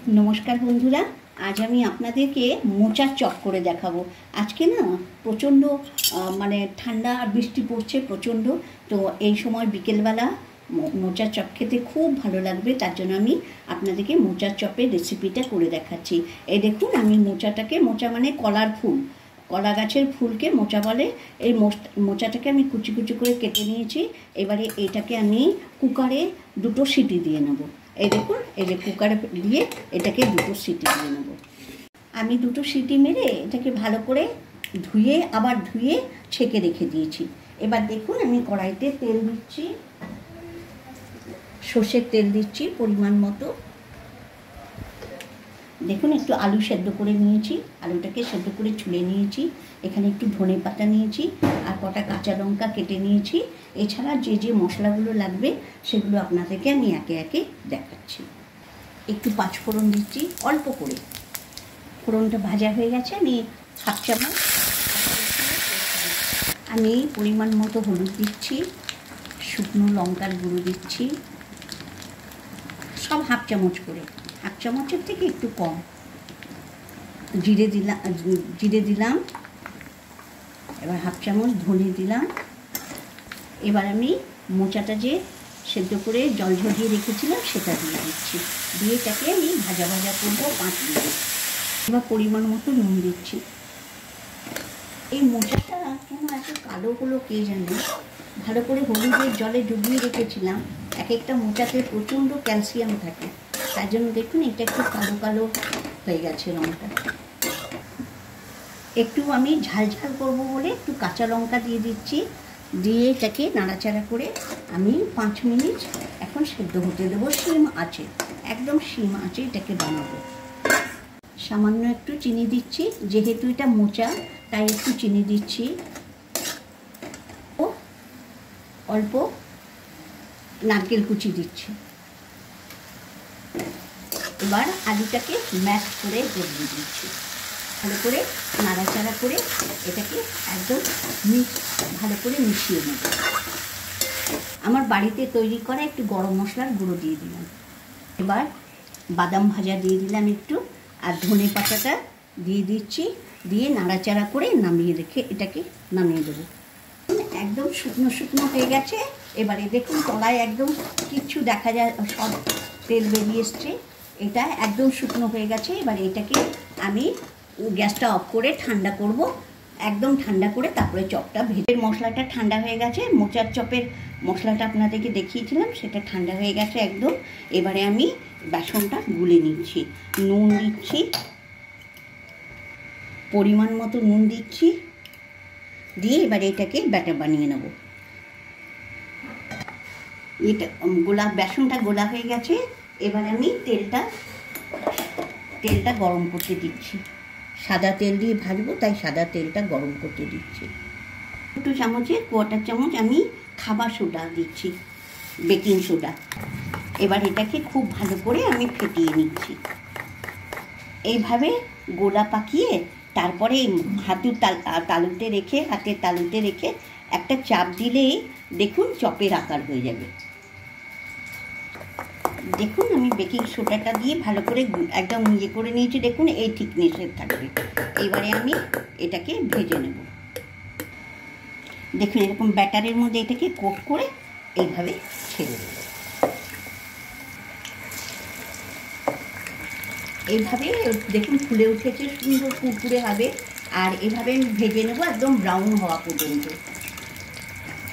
नमस्कार बंधुरा आज আমি আপনাদেরকে মোচার চপ করে দেখাবো। আজকে না প্রচণ্ড মানে ঠান্ডা আর বৃষ্টি পড়ছে প্রচণ্ড, তো এই সময় বিকেলবেলা মোচার চপ খেতে খুব ভালো লাগবে। তার জন্য আমি আপনাদেরকে মোচার চপের রেসিপিটা করে দেখাচ্ছি। এই দেখুন, আমি মোচাটাকে, মোচা মানে কলার ফুল, কলা গাছের ফুলকে মোচা বলে। এই মোচাটাকে আমি কুচি কুচি করে কেটে নিয়েছি। এবারে এটাকে আমি কুকারে দুটো সিটি দিয়ে নেব। এই দেখুন, এই যে কুকারে দিয়ে এটাকে দুটো সিটি দিয়ে নেব। আমি দুটো সিটি মেরে এটাকে ভালো করে ধুয়ে আবার ছেঁকে রেখে দিয়েছি। এবার দেখুন, আমি কড়াইতে তেল দিচ্ছি, সর্ষের তেল দিচ্ছি পরিমাণ মতো। দেখুন, একটু আলু সেদ্ধ করে নিয়েছি, আলুটাকে সেদ্ধ করে ছুলে নিয়েছি। এখানে একটু ধনে পাতা নিয়েছি আর কটা কাঁচা লঙ্কা কেটে নিয়েছি। এছাড়া যে যে মশলাগুলো লাগবে সেগুলো আপনাদেরকে আমি একে একে দেখাচ্ছি। একটু পাঁচফোড়ন দিচ্ছি অল্প করে, ফোড়নটা ভাজা হয়ে গেছে। আমি হাফ চামচ আমি পরিমাণ মতো হলুদ দিচ্ছি, শুকনো লঙ্কার গুঁড়ো দিচ্ছি, সব হাফ চামচ করে, হাফ চামচের থেকে একটু কম। জিরে দিলাম, এবার হাফ চামচ ধনে দিলাম। এবার আমি মোচাটা যে সেদ্ধ করে জল ঝরিয়ে রেখেছিলাম সেটা দিয়ে দিচ্ছি, দিয়ে এটাকে আমি ভাজা ভাজা করবো 5 মিনিট। এবার পরিমাণ মতো নুন দিচ্ছি। এই মোচাটা কেন এত কালো হলো কে জানে, ভালো করে হলুদের জলে ডুবিয়ে রেখেছিলাম। এক একটা মোচাতে প্রচণ্ড ক্যালসিয়াম থাকে, তার জন্য দেখুন এটা একটু কালো কালো হয়ে গেছে রঙটা। একটু আমি ঝাল ঝাল করবো বলে একটু কাঁচা লঙ্কা দিয়ে দিচ্ছি, দিয়ে এটাকে নাড়াচাড়া করে আমি 5 মিনিট এখন সেদ্ধ হতে দেবো। শিম আছে, একদম শিম আছে, এটাকে বানাবো। সামান্য একটু চিনি দিচ্ছি, যেহেতু এটা মোচা তাই একটু চিনি দিচ্ছি। ও অল্প নারকেল কুচি দিচ্ছি। এবার আলুটাকে ম্যাশ করে দিয়ে দিচ্ছি, ভালো করে নাড়াচাড়া করে এটাকে একদম ভালো করে মিশিয়ে নেব। আমার বাড়িতে তৈরি করা একটু গরম মশলার গুঁড়ো দিয়ে দিলাম। এবার বাদাম ভাজা দিয়ে দিলাম একটু, আর ধনে পাতাটা দিয়ে দিচ্ছি, দিয়ে নাড়াচাড়া করে নামিয়ে রেখে এটাকে নামিয়ে দেবো। একদম শুকনো শুকনো হয়ে গেছে। এবারে দেখুন তলায় একদম কিচ্ছু দেখা যায়, সব তেল বেরিয়ে এসছে। এটা একদম শুকনো হয়ে গেছে। এবার এটাকে আমি গ্যাসটা অফ করে ঠান্ডা করব, একদম ঠান্ডা করে তারপরে চপটা ভেজে। মশলাটা ঠান্ডা হয়ে গেছে, মোচার চপের মশলাটা আপনাদেরকে দেখিয়েছিলাম, সেটা ঠান্ডা হয়ে গেছে একদম। এবারে আমি বেসনটা গুলে নিচ্ছি, নুন দিচ্ছি, পরিমাণ মতো নুন দিচ্ছি, দিয়ে এবারে এটাকে ব্যাটার বানিয়ে নেব। এটা বেসনটা গোলা হয়ে গেছে। এবার আমি তেলটা গরম করতে দিচ্ছি, সাদা তেল দিয়ে ভাজবো তাই সাদা তেলটা গরম করতে দিচ্ছি। 2 চামচের 1/4 চামচ আমি খাবার সোডা দিচ্ছি, বেকিং সোডা। এবার এটাকে খুব ভালো করে আমি ফেটিয়ে নিচ্ছি। এইভাবে গোলা পাকিয়ে তারপরে হাতের তালুতে রেখে একটা চাপ দিলেই দেখুন চপের আকার হয়ে যাবে। দেখুন আমি বেকিং সোডাটা দিয়ে ভালো করে একদম ইয়ে করে নিয়েছি, দেখুন এই থিকনেসের থাকবে। এবারে আমি এটাকে ভেজে নেব। দেখুন এরকম ব্যাটারের মধ্যে এটাকে কোট করে এইভাবে ছেড়ে দেব। এইভাবে দেখুন ফুলে উঠেছে, সুন্দর কুরকুরে হবে। আর এভাবে আমি ভেজে নেব একদম ব্রাউন হওয়া পর্যন্ত।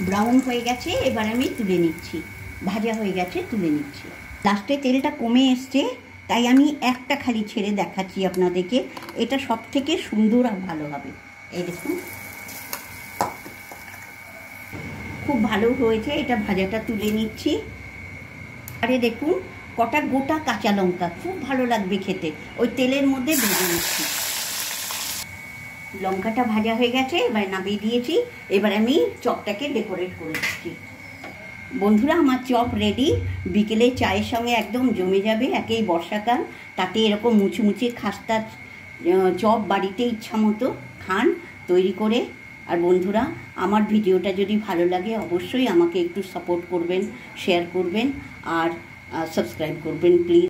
ব্রাউন হয়ে গেছে, এবার আমি তুলে নিচ্ছি, ভাজা হয়ে গেছে, তুলে নিচ্ছি। লাস্টে তেলটা কমে এসছে, তাই আমি একটা খালি ছেড়ে দেখাচ্ছি আপনাদেরকে, এটা সব থেকে সুন্দর আর ভালো হবে। এই দেখুন খুব ভালো হয়েছে, এটা ভাজাটা তুলে নিচ্ছি। আরে দেখুন কটা গোটা কাঁচা লঙ্কা, খুব ভালো লাগবে খেতে, ওই তেলের মধ্যে ভেজে নিচ্ছি। লঙ্কাটা ভাজা হয়ে গেছে, এবার নামিয়ে দিয়েছি। এবার আমি চপটাকে ডেকোরেট করে দিচ্ছি। বন্ধুরা আমার চপ রেডি, বিকেলে চায়ের সঙ্গে একদম জমে যাবে। একেই বর্ষাকাল, তাতে এরকম মুচমুচে খাস্তা চপ বাড়িতে ইচ্ছা মতো খান তৈরি করে। আর বন্ধুরা আমার ভিডিওটা যদি ভালো লাগে অবশ্যই আমাকে একটু সাপোর্ট করবেন, শেয়ার করবেন আর সাবস্ক্রাইব করবেন প্লিজ।